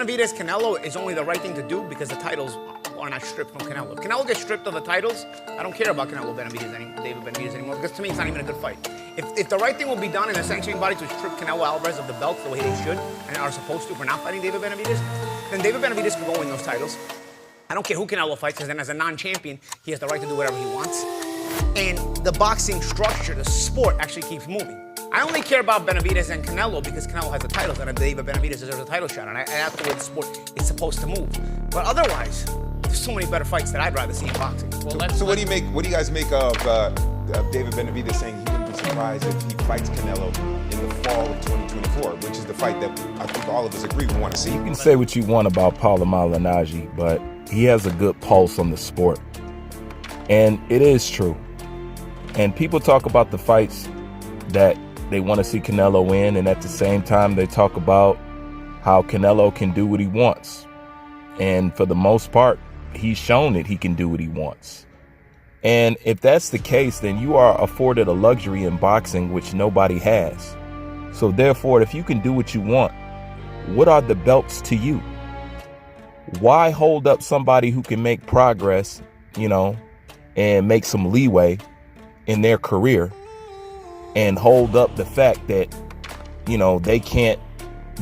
Benavidez Canelo is only the right thing to do because the titles are not stripped from Canelo. If Canelo gets stripped of the titles, I don't care about David Benavidez anymore, because to me it's not even a good fight. If the right thing will be done in the sanctioning body to strip Canelo Alvarez of the belts the way they should and are supposed to for not fighting David Benavidez, then David Benavidez could go win those titles. I don't care who Canelo fights, because then as a non-champion, he has the right to do whatever he wants. And the boxing structure, the sport, actually keeps moving. I only care about Benavidez and Canelo because Canelo has the titles, and David Benavidez deserves a title shot, and that's the way the sport is supposed to move. But otherwise, there's so many better fights that I'd rather see in boxing. Well, so what do you guys make of David Benavidez saying he wouldn't be surprised if he fights Canelo in the fall of 2024, which is the fight that I think all of us agree we want to see? You can say what you want about Paulo Malignaggi, but he has a good pulse on the sport. And it is true. And people talk about the fights that they want to see Canelo win, and at the same time they talk about how Canelo can do what he wants. And for the most part, he's shown that he can do what he wants. And if that's the case, then you are afforded a luxury in boxing which nobody has. So therefore, if you can do what you want, what are the belts to you? Why hold up somebody who can make progress, and make some leeway in their career, and hold up the fact that, they can't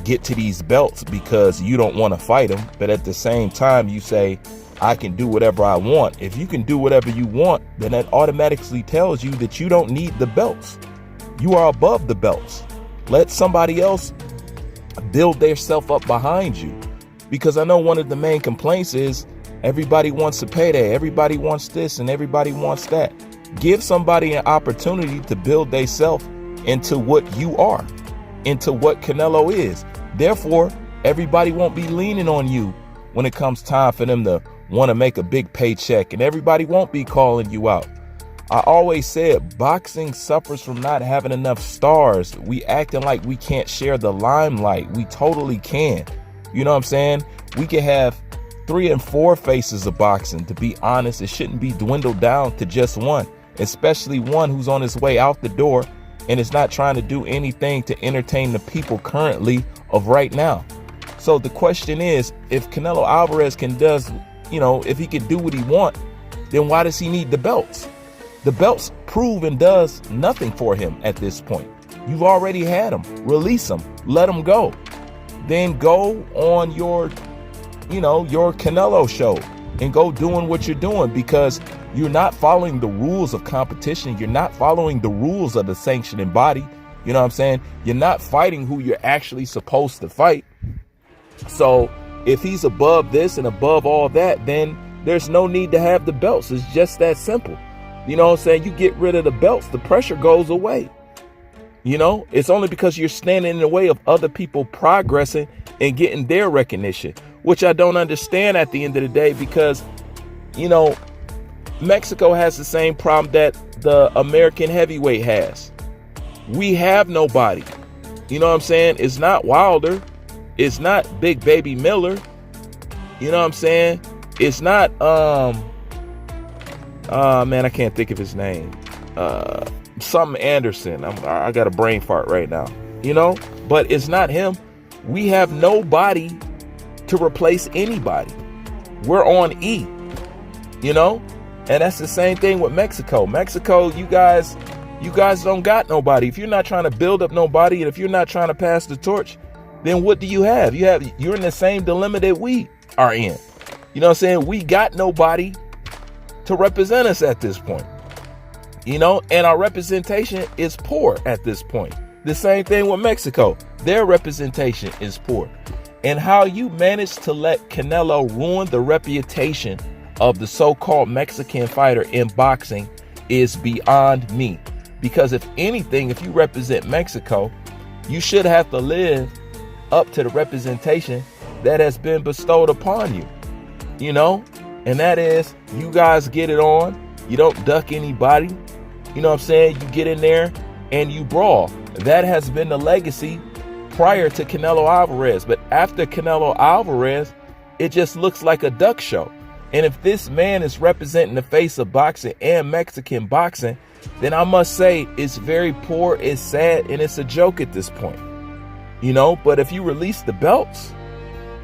get to these belts because you don't want to fight them. But at the same time, you say, I can do whatever I want. If you can do whatever you want, then that automatically tells you that you don't need the belts. You are above the belts. Let somebody else build theirself up behind you. Because I know one of the main complaints is everybody wants a payday. Everybody wants this and everybody wants that. Give somebody an opportunity to build themselves into what you are, into what Canelo is. Therefore, everybody won't be leaning on you when it comes time for them to want to make a big paycheck, and everybody won't be calling you out. I always said boxing suffers from not having enough stars. We acting like we can't share the limelight. We totally can. You know what I'm saying? We can have 3 and 4 faces of boxing. To be honest, it shouldn't be dwindled down to just one, especially one who's on his way out the door and is not trying to do anything to entertain the people currently of right now. So the question is, if Canelo Alvarez if he can do what he wants, then why does he need the belts? The belts prove and does nothing for him at this point. You've already had him. Release him. Let him go. Then go on your Canelo show and go doing what you're doing, because you're not following the rules of competition. You're not following the rules of the sanctioning body. You know what I'm saying? You're not fighting who you're actually supposed to fight. So if he's above this and above all that, then there's no need to have the belts. It's just that simple. You know what I'm saying? You get rid of the belts, the pressure goes away. It's only because you're standing in the way of other people progressing and getting their recognition, which I don't understand at the end of the day, because, Mexico has the same problem that the American heavyweight has. We have nobody. You know what I'm saying? It's not Wilder. It's not Big Baby Miller. You know what I'm saying? It's not, I can't think of his name. Something Anderson. I got a brain fart right now, but it's not him. We have nobody to replace anybody. We're on E, and that's the same thing with Mexico. Mexico, you guys don't got nobody. If you're not trying to build up nobody, and if you're not trying to pass the torch, then what do you have? You're in the same dilemma that we are in. You know what I'm saying? We got nobody to represent us at this point. And our representation is poor at this point. The same thing with Mexico. Their representation is poor. And how you manage to let Canelo ruin the reputation of the so-called Mexican fighter in boxing is beyond me. Because if anything, if you represent Mexico, you should have to live up to the representation that has been bestowed upon you. And that is, you guys get it on. You don't duck anybody. You know what I'm saying? You get in there and you brawl. That has been the legacy prior to Canelo Alvarez. But after Canelo Alvarez, it just looks like a duck show. And if this man is representing the face of boxing and Mexican boxing, then I must say it's very poor, it's sad, and it's a joke at this point. But if you release the belts,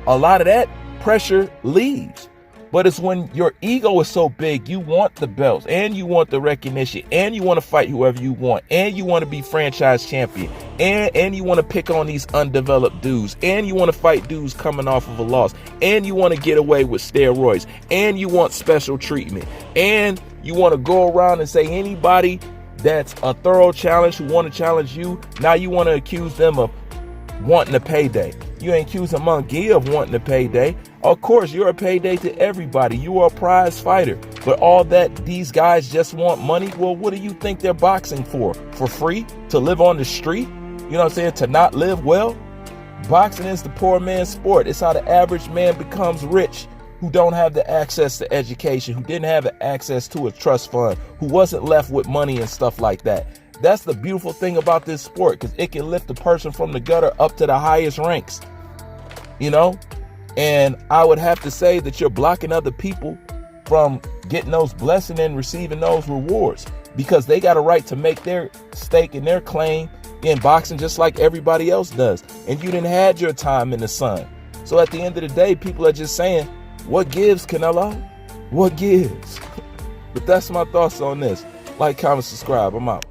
a lot of that pressure leaves. But it's when your ego is so big, you want the belts and you want the recognition and you want to fight whoever you want and you want to be franchise champion and you want to pick on these undeveloped dudes and you want to fight dudes coming off of a loss and you want to get away with steroids and you want special treatment and you want to go around and say anybody that's a thorough challenge who want to challenge you, now you want to accuse them of wanting a payday. You ain't accusing Munguia of wanting a payday. Of course, you're a payday to everybody. You are a prize fighter. But all that these guys just want money, well, what do you think they're boxing for? For free? To live on the street? You know what I'm saying? To not live well? Boxing is the poor man's sport. It's how the average man becomes rich, who don't have the access to education, who didn't have the access to a trust fund, who wasn't left with money and stuff like that. That's the beautiful thing about this sport, because it can lift a person from the gutter up to the highest ranks, you know? And I would have to say that you're blocking other people from getting those blessings and receiving those rewards, because they got a right to make their stake and their claim in boxing just like everybody else does. And you didn't had your time in the sun. So at the end of the day, people are just saying, what gives, Canelo? What gives? But that's my thoughts on this. Like, comment, subscribe. I'm out.